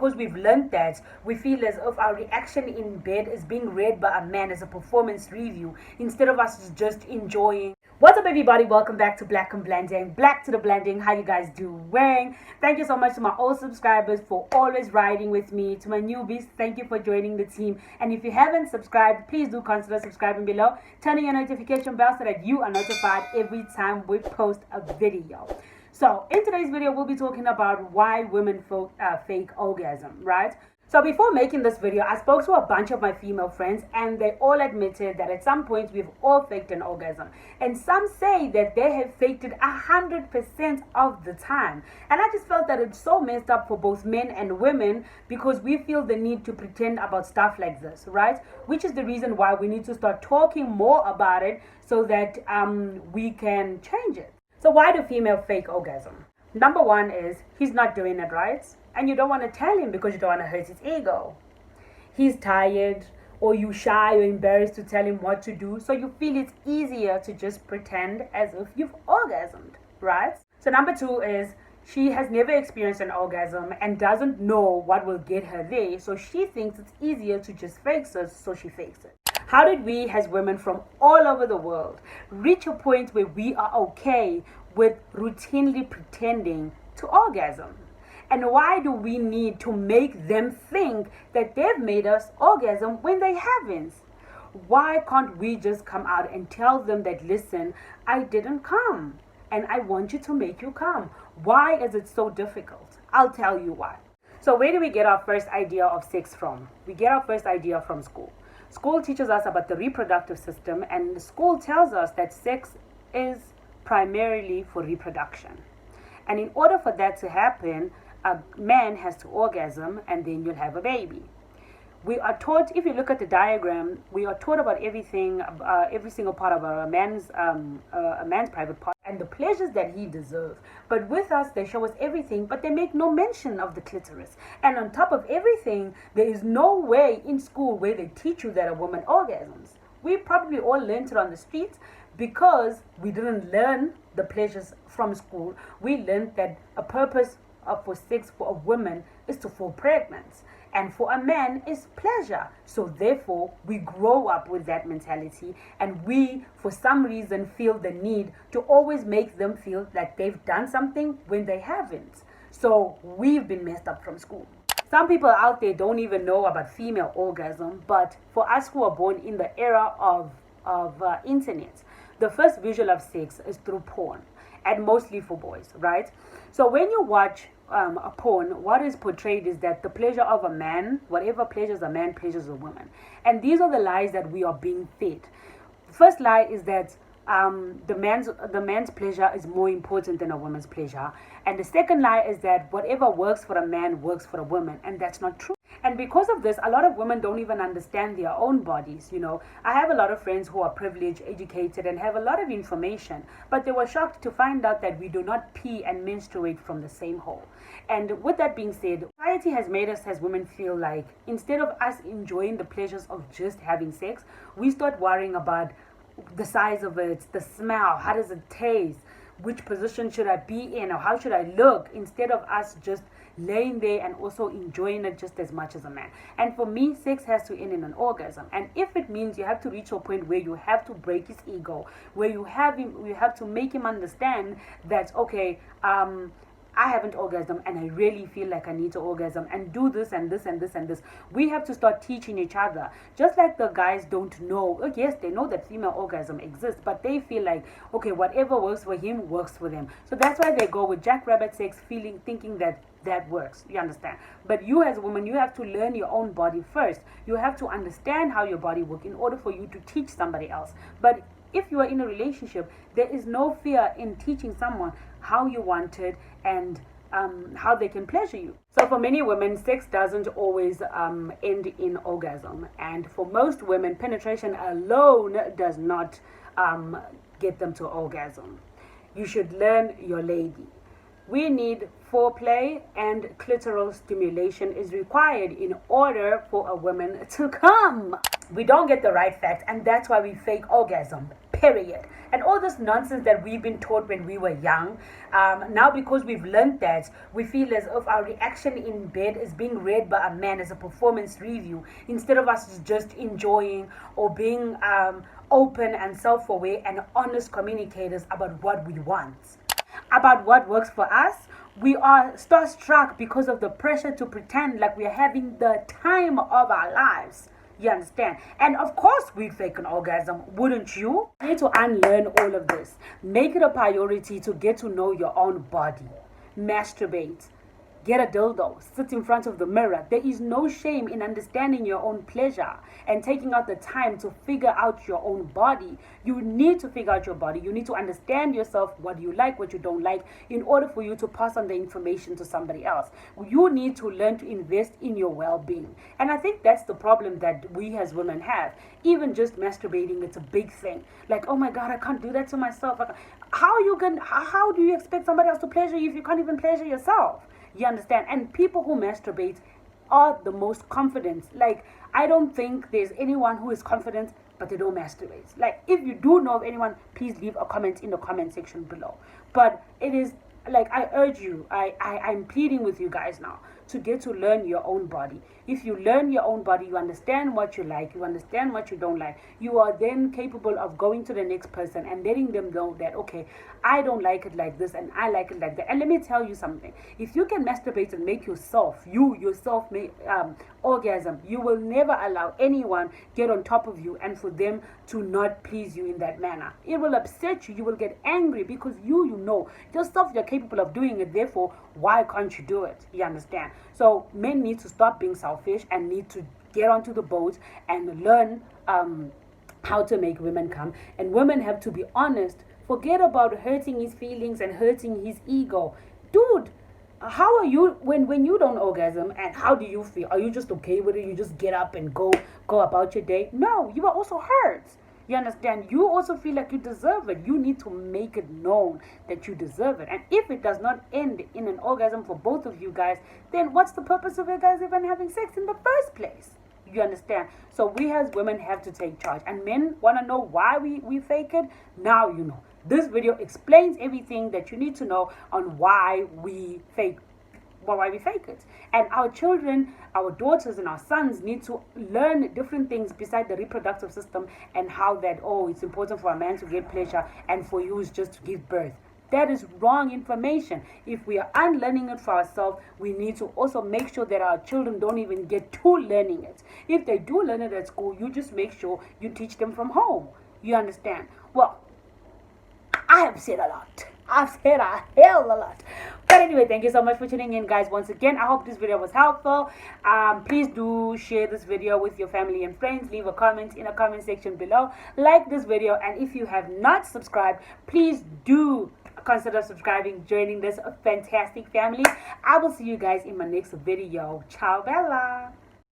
because we've learned that, we feel as if our reaction in bed is being read by a man as a performance review instead of us just enjoying. What's up, everybody? Welcome back to Black and Blending. Black to the Blending. How you guys doing? Thank you so much to my old subscribers for always riding with me. To my newbies, thank you for joining the team. And if you haven't subscribed, please do consider subscribing below, turning your notification bell so that you are notified every time we post a video. So in today's video, we'll be talking about why women fake orgasm, right? So before making this video, I spoke to a bunch of my female friends and they all admitted that at some point we've all faked an orgasm. And some say that they have faked it 100% of the time. And I just felt that it's so messed up for both men and women because we feel the need to pretend about stuff like this, right? Which is the reason why we need to start talking more about it so that we can change it. So why do female fake orgasm? Number one is he's not doing it right. And you don't want to tell him because you don't want to hurt his ego. He's tired, or you shy or embarrassed to tell him what to do, so you feel it's easier to just pretend as if you've orgasmed, right? So number two is she has never experienced an orgasm and doesn't know what will get her there, so she thinks it's easier to just fake it, so she fakes it. How did we as women from all over the world reach a point where we are okay with routinely pretending to orgasm? And why do we need to make them think that they've made us orgasm when they haven't? Why can't we just come out and tell them that, listen, I didn't come and I want you to make you come? Why is it so difficult? I'll tell you why. So where do we get our first idea of sex from? We get our first idea from school. School teaches us about the reproductive system, and school tells us that sex is primarily for reproduction. And in order for that to happen, a man has to orgasm and then you'll have a baby. We are taught, if you look at the diagram, we are taught about everything, every single part of a man's private part and the pleasures that he deserves. But with us, they show us everything, but they make no mention of the clitoris. And on top of everything, there is no way in school where they teach you that a woman orgasms. We probably all learned it on the streets because we didn't learn the pleasures from school. We learned that a purpose for sex for a woman is to fall pregnant, and for a man is pleasure. So therefore we grow up with that mentality, and we for some reason feel the need to always make them feel that they've done something when they haven't. So we've been messed up from school. Some people out there don't even know about female orgasm, but for us who are born in the era of internet, the first visual of sex is through porn, and mostly for boys, right? So when you watch a porn, what is portrayed is that the pleasure of a man, whatever pleasures a man, pleasures a woman. And these are the lies that we are being fed. The first lie is that the man's pleasure is more important than a woman's pleasure. And the second lie is that whatever works for a man works for a woman, and that's not true. And because of this, a lot of women don't even understand their own bodies. You know, I have a lot of friends who are privileged, educated, and have a lot of information, but they were shocked to find out that we do not pee and menstruate from the same hole. And with that being said, society has made us as women feel like instead of us enjoying the pleasures of just having sex, we start worrying about the size of it, the smell, how does it taste, which position should I be in, or how should I look, instead of us just laying there and also enjoying it just as much as a man. And for me, sex has to end in an orgasm. And if it means you have to reach a point where you have to break his ego, where you have to make him understand that, okay, I haven't orgasmed and I really feel like I need to orgasm and do this and this and this and this. We have to start teaching each other. Just like the guys don't know. Oh, yes, they know that female orgasm exists, but they feel like, okay, whatever works for him works for them. So that's why they go with jackrabbit sex, thinking that that works. You understand? But you as a woman, you have to learn your own body first. You have to understand how your body works in order for you to teach somebody else. But if you are in a relationship, there is no fear in teaching someone how you want it and how they can pleasure you. So for many women, sex doesn't always end in orgasm. And for most women, penetration alone does not get them to orgasm. You should learn your lady. We need foreplay, and clitoral stimulation is required in order for a woman to come. We don't get the right facts, and that's why we fake orgasm. period. And all this nonsense that we've been taught when we were young, now because we've learned that, we feel as if our reaction in bed is being read by a man as a performance review, instead of us just enjoying or being open and self-aware and honest communicators about what we want, about what works for us. We are starstruck because of the pressure to pretend like we are having the time of our lives. You understand? And of course we'd fake an orgasm, wouldn't you? You need to unlearn all of this. Make it a priority to get to know your own body. Masturbate. Get a dildo. Sit in front of the mirror. There is no shame in understanding your own pleasure and taking out the time to figure out your own body. You need to figure out your body. You need to understand yourself, what you like, what you don't like, in order for you to pass on the information to somebody else. You need to learn to invest in your well-being. And I think that's the problem that we as women have. Even just masturbating, it's a big thing. Like, oh my God, I can't do that to myself. How do you expect somebody else to pleasure you if you can't even pleasure yourself? You understand? And people who masturbate are the most confident. Like, I don't think there's anyone who is confident but they don't masturbate. Like, if you do know of anyone, please leave a comment in the comment section below. But it is like, I urge you, I'm pleading with you guys now to get to learn your own body. If you learn your own body, you understand what you like, you understand what you don't like, you are then capable of going to the next person and letting them know that, okay, I don't like it like this and I like it like that. And let me tell you something. If you can masturbate and make yourself make orgasm, you will never allow anyone get on top of you and for them to not please you in that manner. It will upset you. You will get angry because you know yourself, you're capable of doing it. Therefore, why can't you do it? You understand? So men need to stop being selfish and need to get onto the boat and learn how to make women come. And women have to be honest. Forget about hurting his feelings and hurting his ego. Dude, how are you when you don't orgasm, and how do you feel? Are you just okay with it? You just get up and go about your day? No, you are also hurt. You understand? You also feel like you deserve it. You need to make it known that you deserve it. And if it does not end in an orgasm for both of you guys, then what's the purpose of you guys even having sex in the first place? You understand? So we as women have to take charge. And men want to know why we fake it? Now you know. This video explains everything that you need to know on why we fake it. And our children, our daughters and our sons need to learn different things beside the reproductive system and how that, oh, it's important for a man to get pleasure and for you is just to give birth. That is wrong information. If we are unlearning it for ourselves, we need to also make sure that our children don't even get to learning it. If they do learn it at school, you just make sure you teach them from home. You understand? Well, I have said a lot. I've said a hell of a lot. But anyway, thank you so much for tuning in, guys. Once again, I hope this video was helpful. Please do share this video with your family and friends. Leave a comment in the comment section below. Like this video. And if you have not subscribed, please do consider subscribing, joining this fantastic family. I will see you guys in my next video. Ciao, Bella.